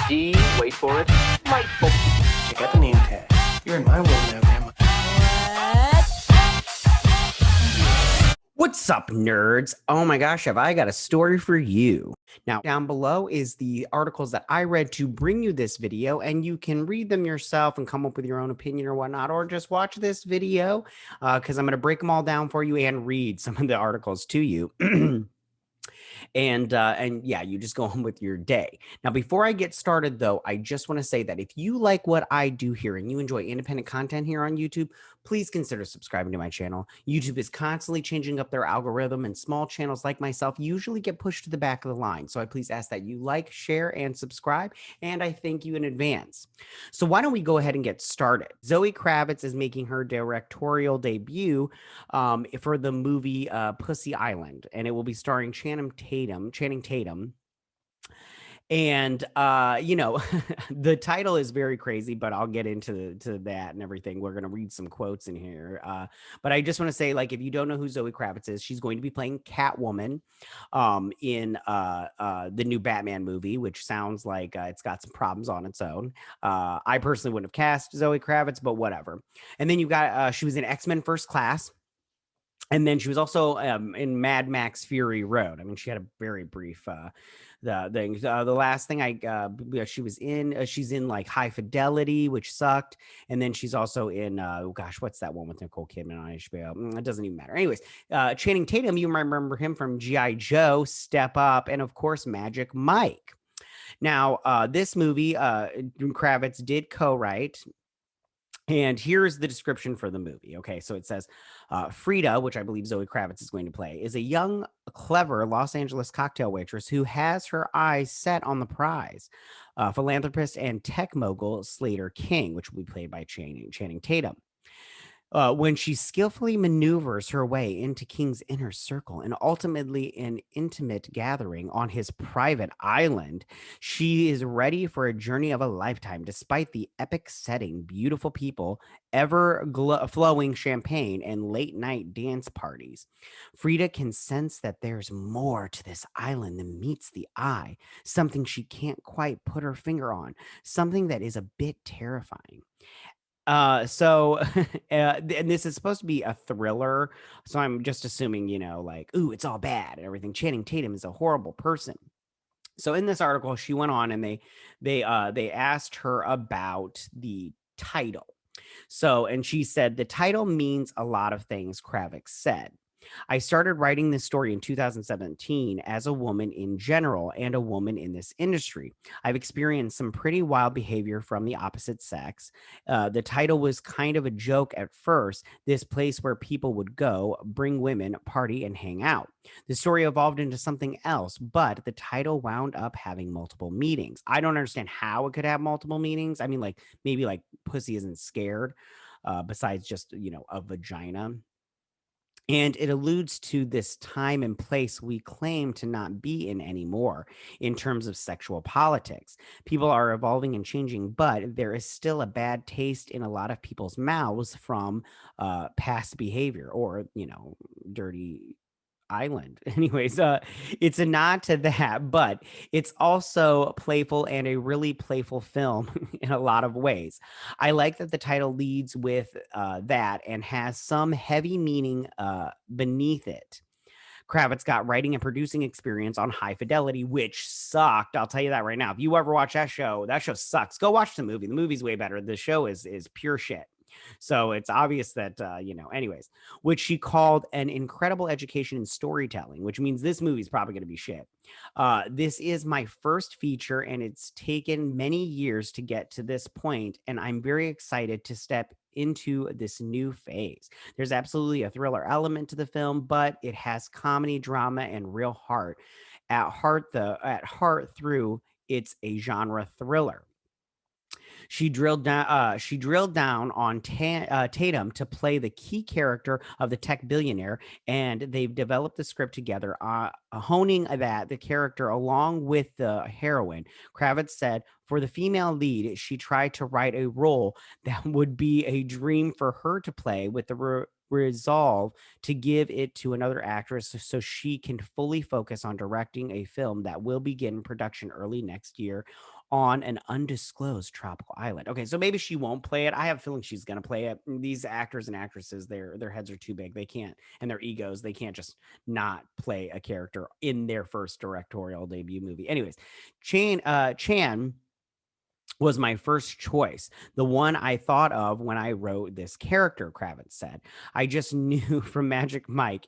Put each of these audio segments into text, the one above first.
D, wait for it, delightful. Check out the name tag. You're in my world now, Grandma. What's up, nerds? Oh my gosh, have I got a story for you. Now, down below is the articles that I read to bring you this video, and you can read them yourself and come up with your own opinion or whatnot, or just watch this video because I'm going to break them all down for you and read some of the articles to you. And yeah, you just go on with your day. Now, before I get started, though, I just want to say that if you like what I do here and you enjoy independent content here on YouTube, please consider subscribing to my channel. YouTube is constantly changing up their algorithm, and small channels like myself usually get pushed to the back of the line. So I please ask that you like, share, and subscribe, and I thank you in advance. So why don't we go ahead and get started? Zoe Kravitz is making her directorial debut for the movie Pussy Island, and it will be starring Channing Tatum. And you know, the title is very crazy, but I'll get into that and everything. We're gonna read some quotes in here, but I just want to say, like, if you don't know who Zoe Kravitz is, she's going to be playing Catwoman in the new Batman movie, which sounds like it's got some problems on its own. I personally wouldn't have cast Zoe Kravitz, but whatever. And then you got she was in X-Men First Class. And then she was also in Mad Max Fury Road. I mean, she had a very brief the thing. The last thing she was in, she's in like High Fidelity, which sucked. And then she's also in, oh gosh, what's that one with Nicole Kidman on HBO? It doesn't even matter. Anyways, Channing Tatum, you might remember him from G.I. Joe, Step Up, and of course, Magic Mike. Now, this movie, Kravitz did co-write. And here's the description for the movie. Okay, so it says Frida, which I believe Zoe Kravitz is going to play, is a young, clever Los Angeles cocktail waitress who has her eyes set on the prize. Philanthropist and tech mogul Slater King, which will be played by Channing Tatum. When she skillfully maneuvers her way into King's inner circle and ultimately an intimate gathering on his private island, she is ready for a journey of a lifetime. Despite the epic setting, beautiful people, flowing champagne, and late night dance parties, Frida can sense that there's more to this island than meets the eye, something she can't quite put her finger on, something that is a bit terrifying. And this is supposed to be a thriller, so I'm just assuming, you know, like, ooh, it's all bad and everything. Channing Tatum is a horrible person. So in this article, she went on and they asked her about the title. So, and she said the title means a lot of things, Kravitz said. I started writing this story in 2017 as a woman in general and a woman in this industry. I've experienced some pretty wild behavior from the opposite sex. The title was kind of a joke at first, this place where people would go, bring women, party, and hang out. The story evolved into something else, but the title wound up having multiple meanings. I don't understand how it could have multiple meanings. I mean, like, maybe like pussy isn't scared, besides just, you know, a vagina. And it alludes to this time and place we claim to not be in anymore in terms of sexual politics. People are evolving and changing, but there is still a bad taste in a lot of people's mouths from past behavior or, you know, dirty island. Anyways, it's a nod to that, but it's also playful and a really playful film in a lot of ways. I like that the title leads with that and has some heavy meaning beneath it. Kravitz got writing and producing experience on High Fidelity, which sucked. I'll tell you that right now. If you ever watch that show sucks. Go watch the movie. The movie's way better. The show is pure shit. So it's obvious that, you know, anyways, which she called an incredible education in storytelling, which means this movie's probably going to be shit. This is my first feature, and it's taken many years to get to this point, and I'm very excited to step into this new phase. There's absolutely a thriller element to the film, but it has comedy, drama, and real heart. At heart through, it's a genre thriller. She drilled down on Tatum to play the key character of the tech billionaire, and they've developed the script together, honing the character along with the heroine. Kravitz said, for the female lead, she tried to write a role that would be a dream for her to play with the resolve to give it to another actress so she can fully focus on directing a film that will begin production early next year on an undisclosed tropical island. Okay, so maybe she won't play it. I have a feeling she's gonna play it. These actors and actresses, their heads are too big. They can't, and their egos, they can't just not play a character in their first directorial debut movie. Anyways, Chan was my first choice. The one I thought of when I wrote this character, Kravitz said. I just knew from Magic Mike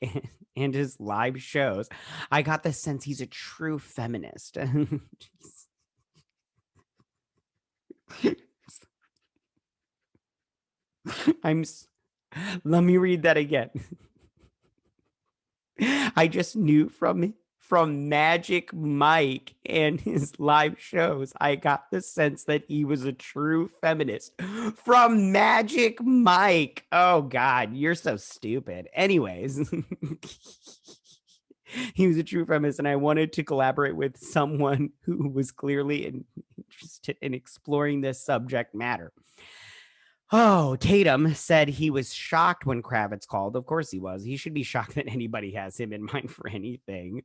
and his live shows, I got the sense he's a true feminist. I'm let me read that again. I just knew from Magic Mike and his live shows, I got the sense that he was a true feminist. From Magic Mike. Oh God, you're so stupid. Anyways, he was a true feminist, and I wanted to collaborate with someone who was clearly interested in exploring this subject matter. Oh, Tatum said he was shocked when Kravitz called. Of course he was. He should be shocked that anybody has him in mind for anything.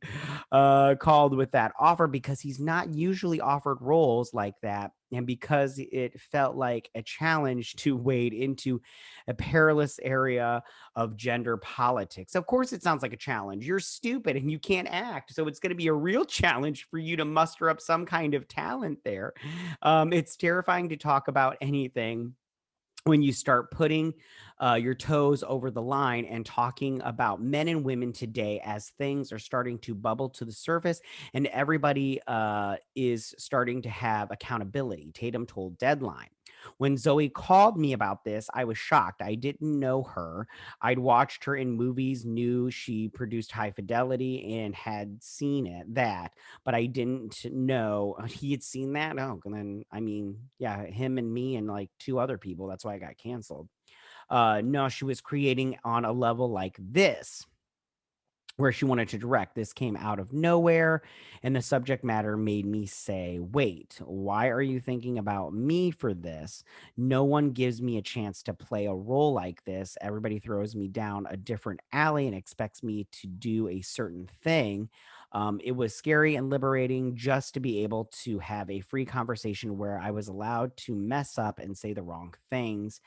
Called with that offer because he's not usually offered roles like that, and because it felt like a challenge to wade into a perilous area of gender politics. Of course it sounds like a challenge. You're stupid and you can't act, so it's going to be a real challenge for you to muster up some kind of talent there. It's terrifying to talk about anything when you start putting your toes over the line and talking about men and women today as things are starting to bubble to the surface and everybody is starting to have accountability, Tatum told Deadline. When Zoe called me about this, I was shocked. I didn't know her. I'd watched her in movies, knew she produced High Fidelity, and had seen that, but I didn't know he had seen that. Oh, and then I mean, yeah, him and me and like two other people. That's why I got canceled. No, she was creating on a level like this, where she wanted to direct. This came out of nowhere, and the subject matter made me say, wait, why are you thinking about me for this? No one gives me a chance to play a role like this. Everybody throws me down a different alley and expects me to do a certain thing. It was scary and liberating just to be able to have a free conversation where I was allowed to mess up and say the wrong things.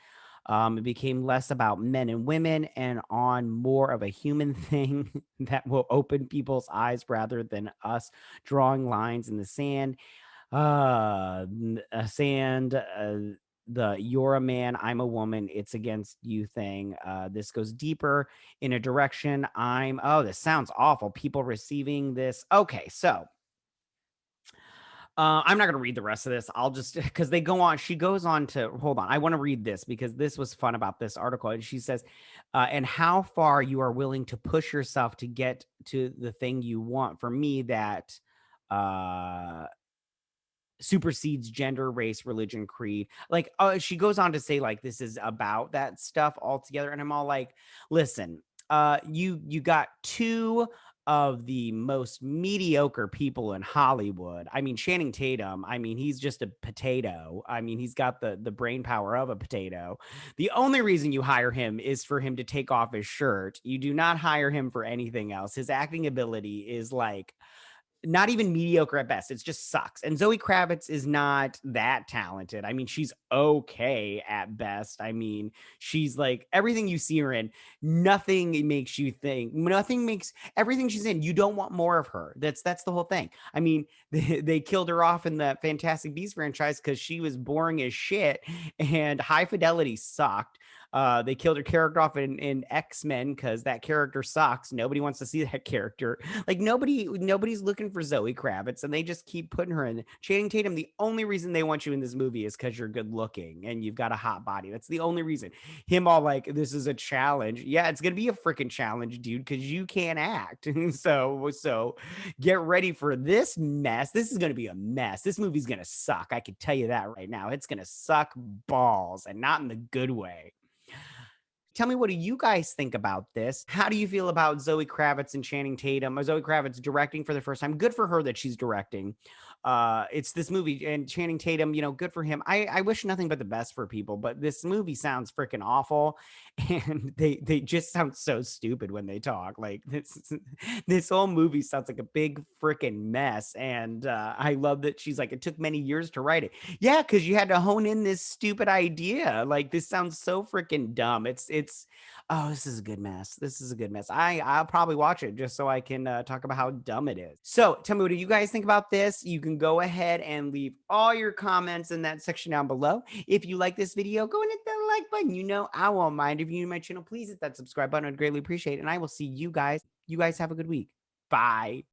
It became less about men and women and on more of a human thing that will open people's eyes rather than us drawing lines in the sand. The you're a man, I'm a woman, it's against you thing. This goes deeper in a direction. This sounds awful. People receiving this. Okay, so I'm not going to read the rest of this. I'll just, because they go on, she goes on to, hold on. I want to read this because this was fun about this article. And she says, and how far you are willing to push yourself to get to the thing you want. For me, that supersedes gender, race, religion, creed. Like, she goes on to say, like, this is about that stuff altogether. And I'm all like, listen, you got two of the most mediocre people in Hollywood. I mean, Channing Tatum, I mean, he's just a potato. I mean, he's got the brain power of a potato. The only reason you hire him is for him to take off his shirt. You do not hire him for anything else. His acting ability is like not even mediocre at best. It just sucks. And Zoe Kravitz is not that talented. I mean, she's okay at best. I mean, she's like everything you see her in, nothing makes you think, nothing makes everything she's in. You don't want more of her. That's the whole thing. I mean, they killed her off in the Fantastic Beasts franchise because she was boring as shit and High Fidelity sucked. They killed her character off in X-Men because that character sucks. Nobody wants to see that character. Like nobody's looking for Zoe Kravitz, and they just keep putting her in. Channing Tatum, the only reason they want you in this movie is because you're good looking and you've got a hot body. That's the only reason. Him all like, this is a challenge. Yeah, it's gonna be a freaking challenge, dude, because you can't act. so get ready for this mess. This is gonna be a mess. This movie's gonna suck. I can tell you that right now. It's gonna suck balls, and not in the good way. Tell me, what do you guys think about this? How do you feel about Zoe Kravitz and Channing Tatum? Zoe Kravitz directing for the first time. Good for her that she's directing. It's this movie, and Channing Tatum, good for him. I wish nothing but the best for people, but this movie sounds freaking awful, and they just sound so stupid when they talk. Like this whole movie sounds like a big freaking mess, and I love that she's like, it took many years to write it. Yeah, because you had to hone in this stupid idea. Like, this sounds so freaking dumb. Oh, this is a good mess. This is a good mess. I'll probably watch it just so I can talk about how dumb it is. So tell me, what do you guys think about this? You can go ahead and leave all your comments in that section down below. If you like this video, go and hit the like button. I won't mind. If you're new to my channel, please hit that subscribe button. I'd greatly appreciate it. And I will see you guys. You guys have a good week. Bye.